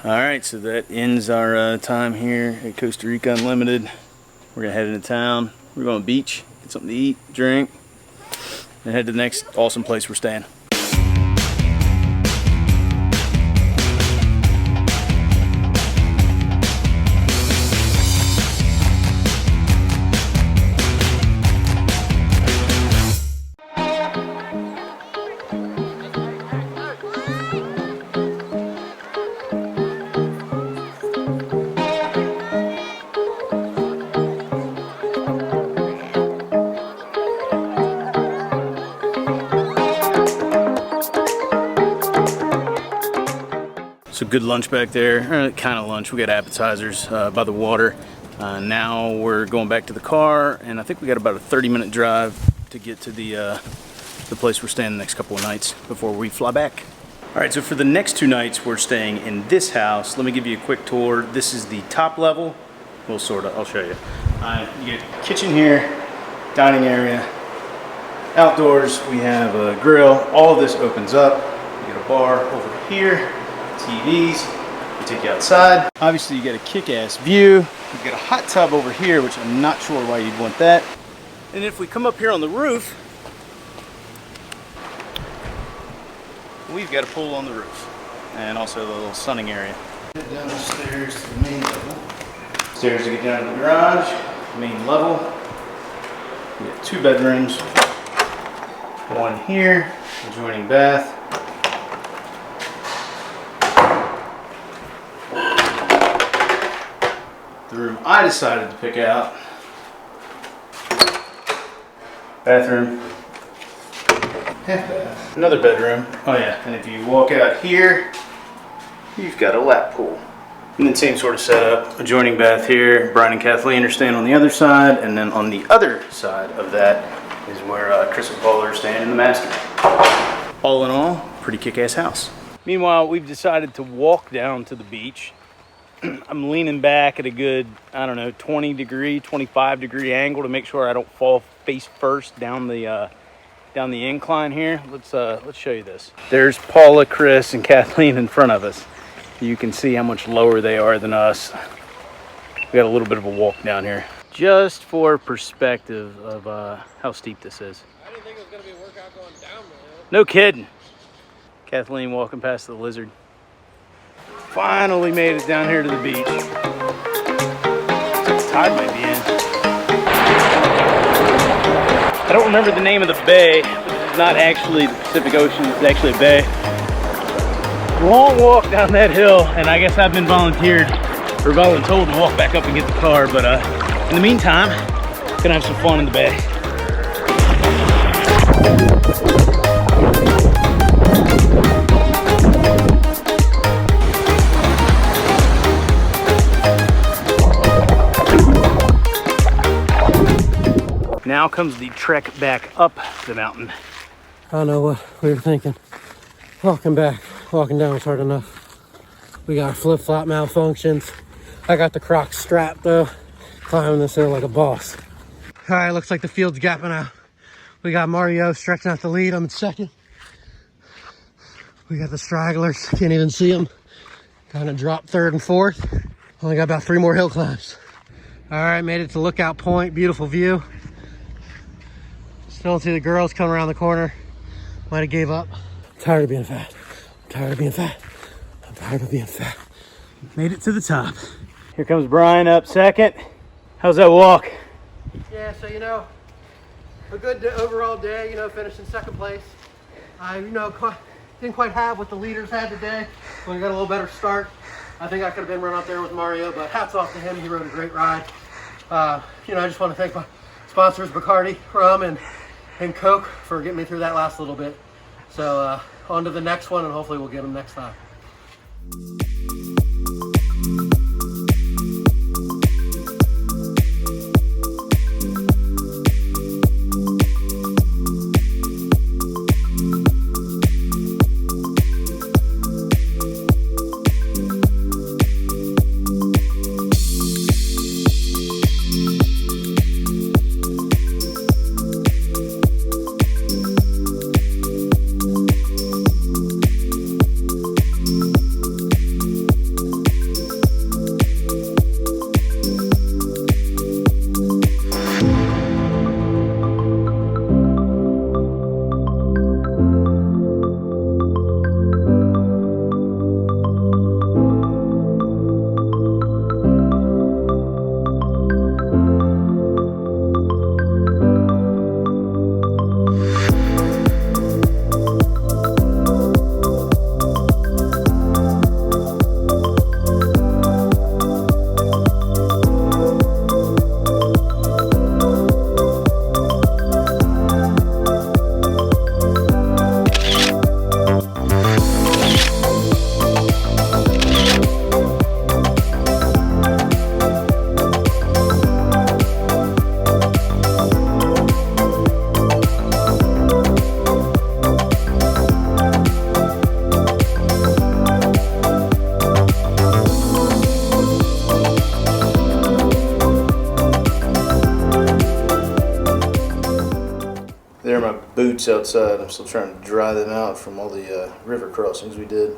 All right, so that ends our time here at Costa Rica Unlimited. We're gonna head into town. We're going to the beach, get something to eat, drink, and head to the next awesome place we're staying. So good lunch back there, kind of lunch. We got appetizers by the water. Now we're going back to the car, and I think we got about a 30-minute drive to get to the place we're staying the next couple of nights before we fly back. All right, so for the next 2 nights, we're staying in this house. Let me give you a quick tour. This is the top level. Well, sort of, I'll show you. You get kitchen here, dining area, outdoors. We have a grill. All of this opens up. You get a bar over here. TVs, we take you outside. Obviously you get a kick-ass view. You've got a hot tub over here, which I'm not sure why you'd want that. And if we come up here on the roof, we've got a pool on the roof. And also the little sunning area. Get down the stairs to the main level. Stairs to get down to the garage, main level. We got 2 bedrooms. One here, adjoining bath. The room I decided to pick out, bathroom, half bath, another bedroom. Oh yeah, and if you walk out here, you've got a lap pool. And then same sort of setup, adjoining bath here. Brian and Kathleen are staying on the other side, and then on the other side of that is where Chris and Paula are staying in the master. All in all, pretty kick-ass house. Meanwhile, we've decided to walk down to the beach. I'm leaning back at a good, I don't know, 20 degree, 25 degree angle to make sure I don't fall face first down the incline here. Let's show you this. There's Paula, Chris, and Kathleen in front of us. You can see how much lower they are than us. We got a little bit of a walk down here. Just for perspective of how steep this is. I didn't think it was going to be a workout going down the hill. No kidding. Kathleen walking past the lizard. Finally made it down here to the beach. The tide might be in. I don't remember the name of the bay, but it's not actually the Pacific Ocean, it's actually a bay. Long walk down that hill, and I guess I've been volunteered or voluntold to walk back up and get the car, but in the meantime, gonna have some fun in the bay. Now comes the trek back up the mountain. I don't know what we were thinking. Walking back, walking down was hard enough. We got flip-flop malfunctions. I got the Crocs strapped though. Climbing this hill like a boss. All right, looks like the field's gapping out. We got Mario stretching out the lead. I'm in second. We got the stragglers, can't even see them. Kind of dropped 3rd and 4th. Only got about 3 more hill climbs. All right, made it to Lookout Point, beautiful view. Still don't see the girls coming around the corner. Might have gave up. I'm tired of being fat. I'm tired of being fat. I'm tired of being fat. Made it to the top. Here comes Brian up second. How's that walk? Yeah, so a good overall day, finishing 2nd place. I, didn't quite have what the leaders had today. So we got a little better start. I think I could have been run up there with Mario, but hats off to him. He rode a great ride. I just want to thank my sponsors, Bacardi, Rum, and Coke for getting me through that last little bit. So on to the next one, and hopefully we'll get them next time. boots outside. I'm still trying to dry them out from all the river crossings we did.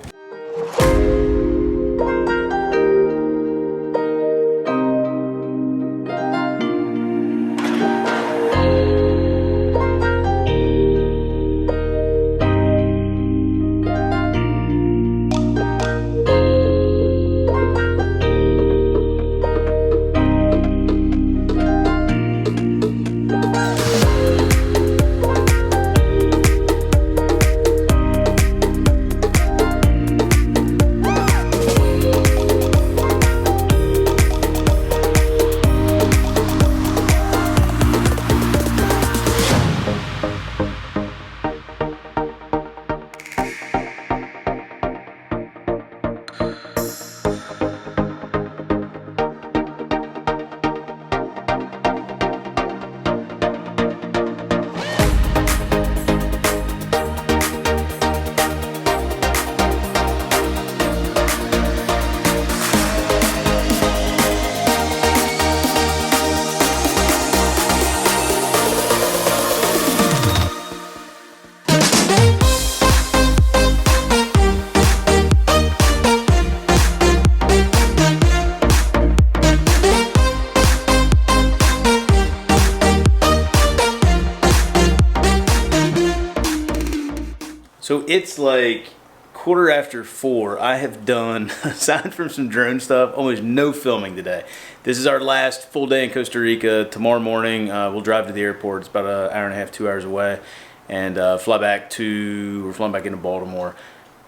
So it's like 4:15. I have done, aside from some drone stuff, almost no filming today. This is our last full day in Costa Rica. Tomorrow morning we'll drive to the airport. It's about an hour and a half, 2 hours away, and we're flying back into Baltimore.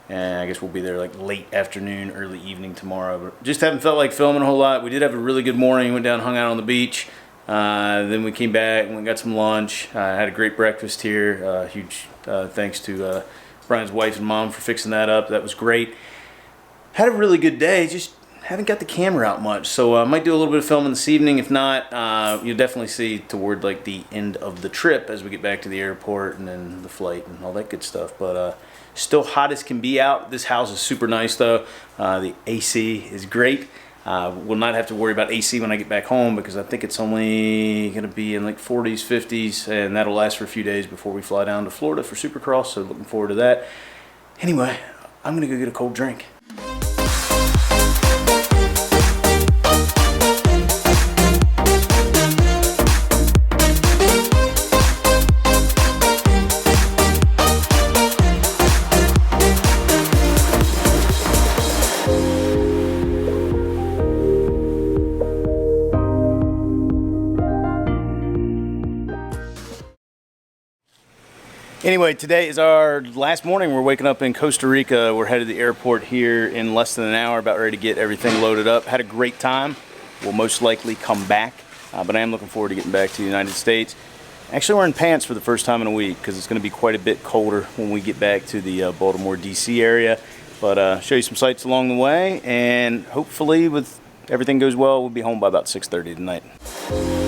And I guess we'll be there like late afternoon, early evening tomorrow. But just haven't felt like filming a whole lot. We did have a really good morning. Went down, hung out on the beach. Then we came back and we got some lunch. Had a great breakfast here. Huge thanks to Brian's wife and mom for fixing that up. That was great. Had a really good day. Just haven't got the camera out much. So I might do a little bit of filming this evening. If not, you'll definitely see toward like the end of the trip as we get back to the airport and then the flight and all that good stuff. But still hot as can be out. This house is super nice though. The AC is great. Will not have to worry about AC when I get back home because I think it's only going to be in like 40s, 50s, and that'll last for a few days before we fly down to Florida for Supercross, so looking forward to that. Anyway, I'm going to go get a cold drink. Anyway, today is our last morning. We're waking up in Costa Rica. We're headed to the airport here in less than an hour, about ready to get everything loaded up. Had a great time. We'll most likely come back, but I am looking forward to getting back to the United States. Actually wearing pants for the first time in a week because it's going to be quite a bit colder when we get back to the Baltimore, D.C. area. But show you some sights along the way, and hopefully, with everything goes well, we'll be home by about 6:30 tonight.